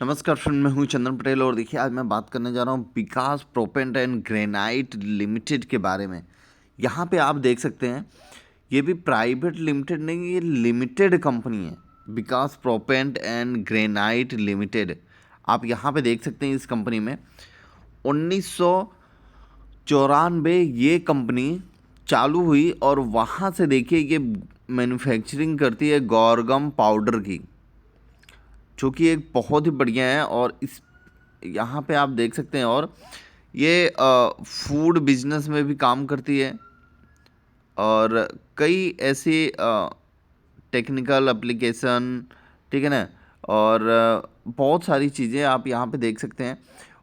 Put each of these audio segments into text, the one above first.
नमस्कार फ्रेंड, मैं हूं चंदन पटेल और देखिए आज मैं बात करने जा रहा हूं विकास प्रोपेंट एंड ग्रेनाइट लिमिटेड के बारे में। यहां पे आप देख सकते हैं ये भी प्राइवेट लिमिटेड नहीं, ये लिमिटेड कंपनी है। विकास प्रोपेंट एंड ग्रेनाइट लिमिटेड। आप यहां पे देख सकते हैं इस कंपनी में 1994 ये कंपनी चालू हुई और वहां से देखिए ये मैन्युफैक्चरिंग करती है गौरगम पाउडर की, जो कि एक बहुत ही बढ़िया है। और इस यहाँ पे आप देख सकते हैं और ये फूड बिजनेस में भी काम करती है और कई ऐसी टेक्निकल एप्लीकेशन, ठीक है ना, और बहुत सारी चीज़ें आप यहाँ पे देख सकते हैं।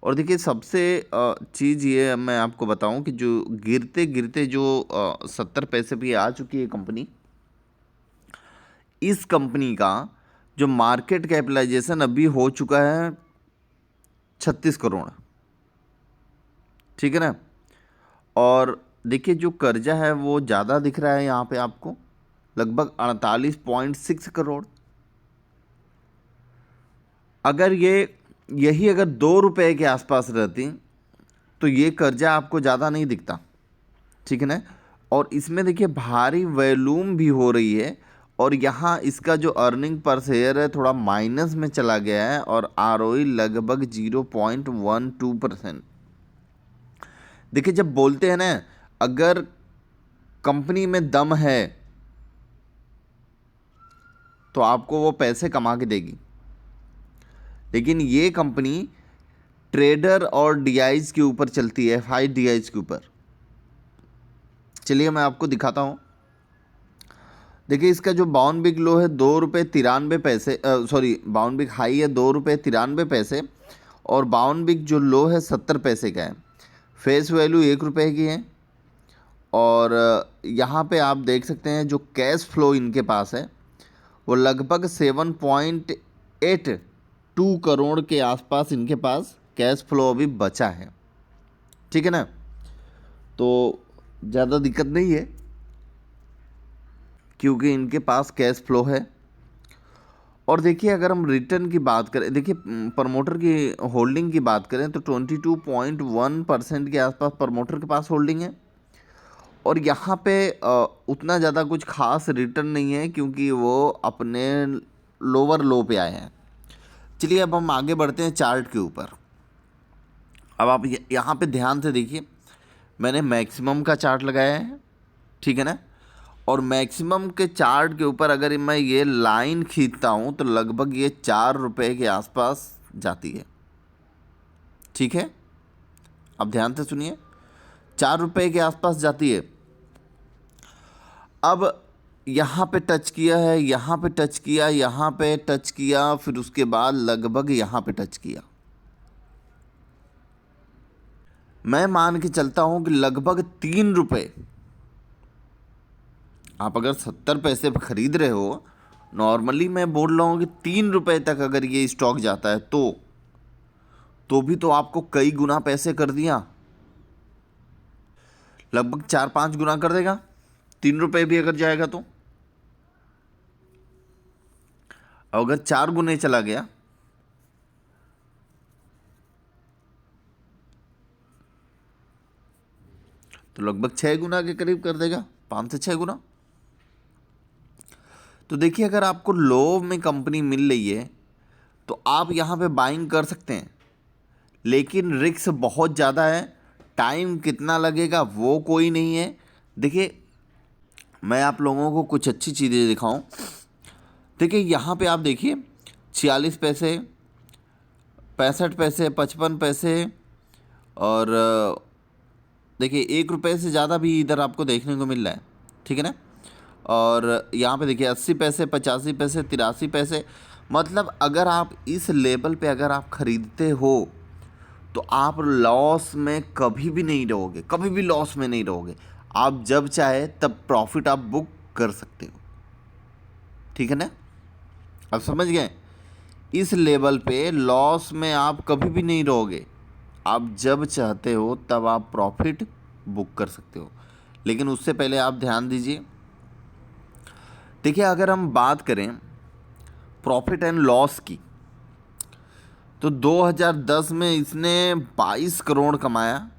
और देखिए सबसे चीज़ ये मैं आपको बताऊं कि जो गिरते गिरते जो 70 पैसे पे आ चुकी है कंपनी, इस कंपनी का जो मार्केट कैपिटलाइजेशन अभी हो चुका है 36 करोड़, ठीक है ना। और देखिए जो कर्जा है वो ज़्यादा दिख रहा है यहाँ पे आपको, लगभग 48.6 करोड़। अगर ये यही अगर 2 रुपए के आसपास रहती तो ये कर्जा आपको ज़्यादा नहीं दिखता, ठीक है ना। और इसमें देखिए भारी वॉल्यूम भी हो रही है और यहाँ इसका जो अर्निंग पर शेयर है थोड़ा माइनस में चला गया है और आरओई लगभग 0.12%। देखिए जब बोलते हैं ना, अगर कंपनी में दम है तो आपको वो पैसे कमा के देगी, लेकिन ये कंपनी ट्रेडर और डीआईज के ऊपर चलती है, एफआई डीआईज के ऊपर। चलिए मैं आपको दिखाता हूँ। देखिए इसका जो बाउंड बिग लो है 2 रुपये 93 पैसे, सॉरी बाउंड बिग हाई है 2 रुपये 93 पैसे और बाउंड बिग जो लो है 70 पैसे का है। फेस वैल्यू 1 रुपये की है और यहाँ पे आप देख सकते हैं जो कैश फ्लो इनके पास है वो लगभग 7.82 करोड़ के आसपास इनके पास कैश फ्लो अभी बचा है, ठीक है ना। तो ज़्यादा दिक्कत नहीं है क्योंकि इनके पास कैश फ्लो है। और देखिए अगर हम रिटर्न की बात करें, देखिए प्रमोटर की होल्डिंग की बात करें तो 22.1% के आसपास प्रमोटर के पास होल्डिंग है। और यहाँ पे उतना ज़्यादा कुछ खास रिटर्न नहीं है क्योंकि वो अपने लोअर लो पे आए हैं। चलिए अब हम आगे बढ़ते हैं चार्ट के ऊपर। अब आप यहाँ पे ध्यान से देखिए, मैंने मैक्सिमम का चार्ट लगाया है, ठीक है ना। और मैक्सिमम के चार्ट के ऊपर अगर मैं ये लाइन खींचता हूँ तो लगभग ये 4 रुपये के आसपास जाती है, ठीक है। अब ध्यान से सुनिए, 4 रुपये के आसपास जाती है। अब यहाँ पे टच किया है, यहाँ पे टच किया, यहाँ पे टच किया, फिर उसके बाद लगभग यहाँ पे टच किया। मैं मान के चलता हूँ कि लगभग 3 रुपये। आप अगर 70 पैसे पर खरीद रहे हो, नॉर्मली मैं बोल रहा हूँ कि 3 रुपये तक अगर ये स्टॉक जाता है तो भी तो आपको कई गुना पैसे कर दिया, लगभग 4-5 गुना कर देगा 3 रुपये भी अगर जाएगा तो। अगर 4 गुने चला गया तो लगभग 6 गुना के करीब कर देगा, 5 से 6 गुना। तो देखिए अगर आपको लो में कंपनी मिल रही है तो आप यहाँ पे बाइंग कर सकते हैं, लेकिन रिस्क बहुत ज़्यादा है। टाइम कितना लगेगा वो कोई नहीं है। देखिए मैं आप लोगों को कुछ अच्छी चीज़ें दिखाऊं। देखिए यहाँ पे आप देखिए 46 पैसे, 65 पैसे, 55 पैसे और देखिए 1 रुपये से ज़्यादा भी इधर आपको देखने को मिल रहा है, ठीक है ना। और यहाँ पे देखिए 80 पैसे, 85 पैसे, 83 पैसे। मतलब अगर आप इस लेवल पे अगर आप ख़रीदते हो तो आप लॉस में कभी भी नहीं रहोगे, कभी भी लॉस में नहीं रहोगे। आप जब चाहे तब प्रॉफिट आप बुक कर सकते हो, ठीक है ना। अब समझ गए, इस लेवल पे लॉस में आप कभी भी नहीं रहोगे। आप जब चाहते हो तब आप प्रॉफिट बुक कर सकते हो, लेकिन उससे पहले आप ध्यान दीजिए। देखिए अगर हम बात करें प्रॉफिट एंड लॉस की, तो 2010 में इसने 22 करोड़ कमाया,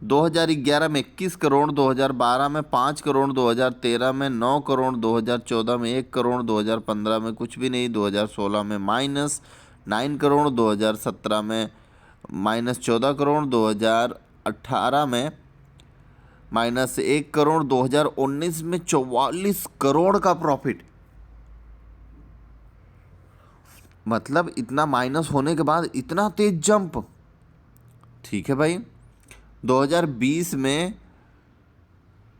2011 में 21 करोड़, 2012 में 5 करोड़, 2013 में 9 करोड़, 2014 में 1 करोड़, 2015 में कुछ भी नहीं, 2016 में -9 करोड़, 2017 में -14 करोड़, 2018 में -1 करोड़, 2019 में 44 करोड़ का प्रॉफिट। मतलब इतना माइनस होने के बाद इतना तेज जंप। ठीक है भाई। 2020 में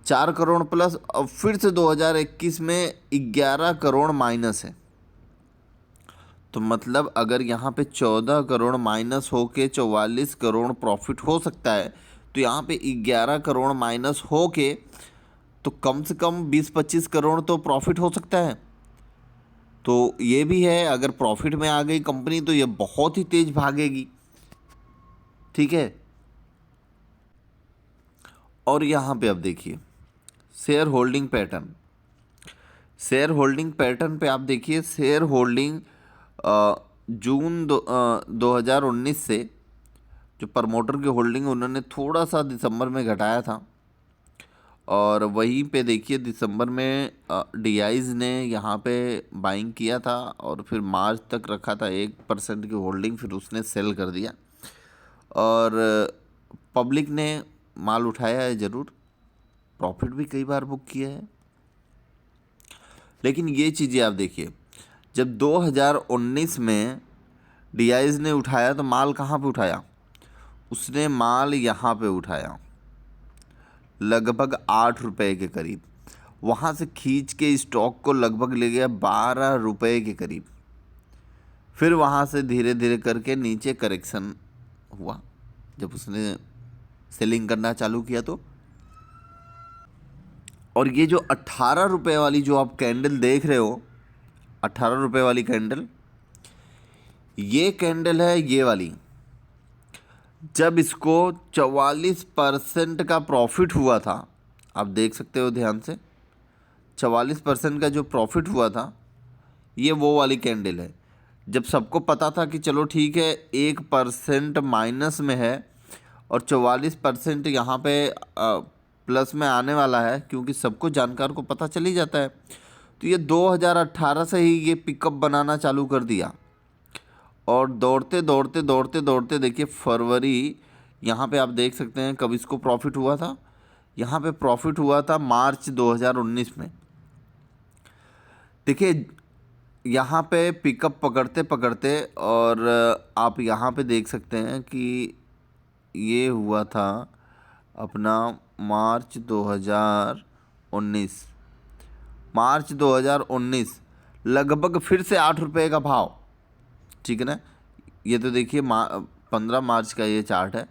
4 करोड़ प्लस, और फिर से 2021 में 11 करोड़ माइनस है। तो मतलब अगर यहाँ पे 14 करोड़ माइनस होके 44 करोड़ प्रॉफिट हो सकता है, तो यहाँ पे 11 करोड़ माइनस होके तो कम से कम 20-25 करोड़ तो प्रॉफिट हो सकता है। तो ये भी है, अगर प्रॉफिट में आ गई कंपनी तो ये बहुत ही तेज भागेगी। ठीक है। और यहाँ पे अब देखिए share holding pattern. Share holding pattern पे आप देखिए, शेयर होल्डिंग जून 2019 से जो प्रमोटर की होल्डिंग उन्होंने थोड़ा सा दिसंबर में घटाया था, और वहीं पे देखिए दिसंबर में डीआईज ने यहाँ पे बाइंग किया था, और फिर मार्च तक रखा था 1% की होल्डिंग, फिर उसने सेल कर दिया। और पब्लिक ने माल उठाया है ज़रूर, प्रॉफिट भी कई बार बुक किया है। लेकिन ये चीज़ें आप देखिए, जब 2019 में डीआईज ने उठाया तो माल कहाँ पे उठाया? उसने माल यहाँ पे उठाया लगभग 8 रुपए के करीब, वहाँ से खींच के स्टॉक को लगभग ले गया 12 रुपए के करीब। फिर वहाँ से धीरे धीरे करके नीचे करेक्शन हुआ, जब उसने सेलिंग करना चालू किया तो। और ये जो 18 रुपए वाली जो आप कैंडल देख रहे हो, 18 रुपए वाली कैंडल, ये कैंडल है ये वाली। जब इसको 44% का प्रॉफिट हुआ था, आप देख सकते हो ध्यान से, 44% का जो प्रॉफिट हुआ था, ये वो वाली कैंडल है। जब सबको पता था कि चलो ठीक है 1% माइनस में है और 44% यहाँ पे प्लस में आने वाला है, क्योंकि सबको जानकार को पता चल ही जाता है। तो ये 2018 से ही ये पिकअप बनाना चालू कर दिया, और दौड़ते दौड़ते दौड़ते दौड़ते देखिए फरवरी, यहाँ पे आप देख सकते हैं कब इसको प्रॉफिट हुआ था। यहाँ पे प्रॉफिट हुआ था मार्च 2019 में। देखिए यहाँ पे पिकअप पकड़ते पकड़ते, और आप यहाँ पे देख सकते हैं कि ये हुआ था अपना मार्च 2019, मार्च 2019 लगभग फिर से 8 रुपये का भाव। ठीक है ना। ये तो देखिए 15 मार्च का ये चार्ट है।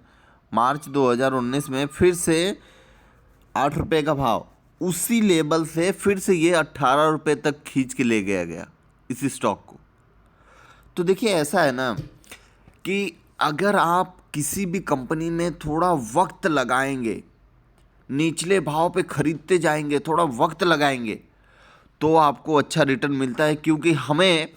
मार्च 2019 में फिर से 8 रुपये का भाव, उसी लेवल से फिर से ये 18 रुपये तक खींच के ले गया गया इसी स्टॉक को। तो देखिए ऐसा है ना कि अगर आप किसी भी कंपनी में थोड़ा वक्त लगाएंगे, निचले भाव पे खरीदते जाएंगे, थोड़ा वक्त लगाएंगे, तो आपको अच्छा रिटर्न मिलता है। क्योंकि हमें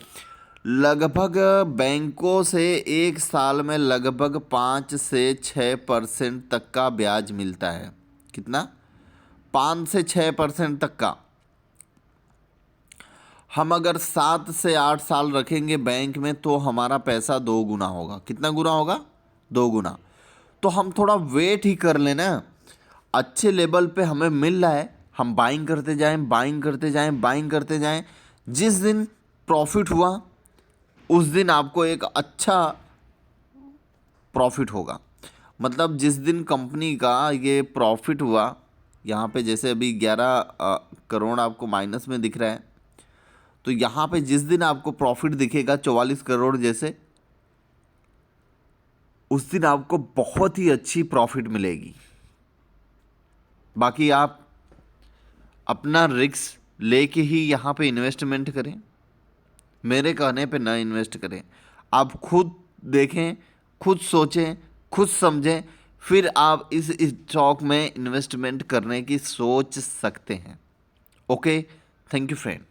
लगभग बैंकों से एक साल में लगभग 5 से 6% तक का ब्याज मिलता है। कितना? 5 से 6% तक का। हम अगर 7 से 8 साल रखेंगे बैंक में तो हमारा पैसा 2 गुना होगा। कितना गुना होगा? 2 गुना। तो हम थोड़ा वेट ही कर लेना, अच्छे लेवल पे हमें मिल रहा है, हम बाइंग करते जाएं, बाइंग करते जाएं, बाइंग करते जाएं। जिस दिन प्रॉफिट हुआ उस दिन आपको एक अच्छा प्रॉफिट होगा। मतलब जिस दिन कंपनी का ये प्रॉफिट हुआ, यहाँ पे जैसे अभी 11 करोड़ आपको माइनस में दिख रहा है, तो यहाँ पे जिस दिन आपको प्रॉफिट दिखेगा 44 करोड़ जैसे, उस दिन आपको बहुत ही अच्छी प्रॉफिट मिलेगी। बाकी आप अपना रिस्क लेके ही यहाँ पे इन्वेस्टमेंट करें, मेरे कहने पे ना इन्वेस्ट करें। आप खुद देखें, खुद सोचें, खुद समझें, फिर आप इस स्टॉक में इन्वेस्टमेंट करने की सोच सकते हैं। Okay, thank you friend.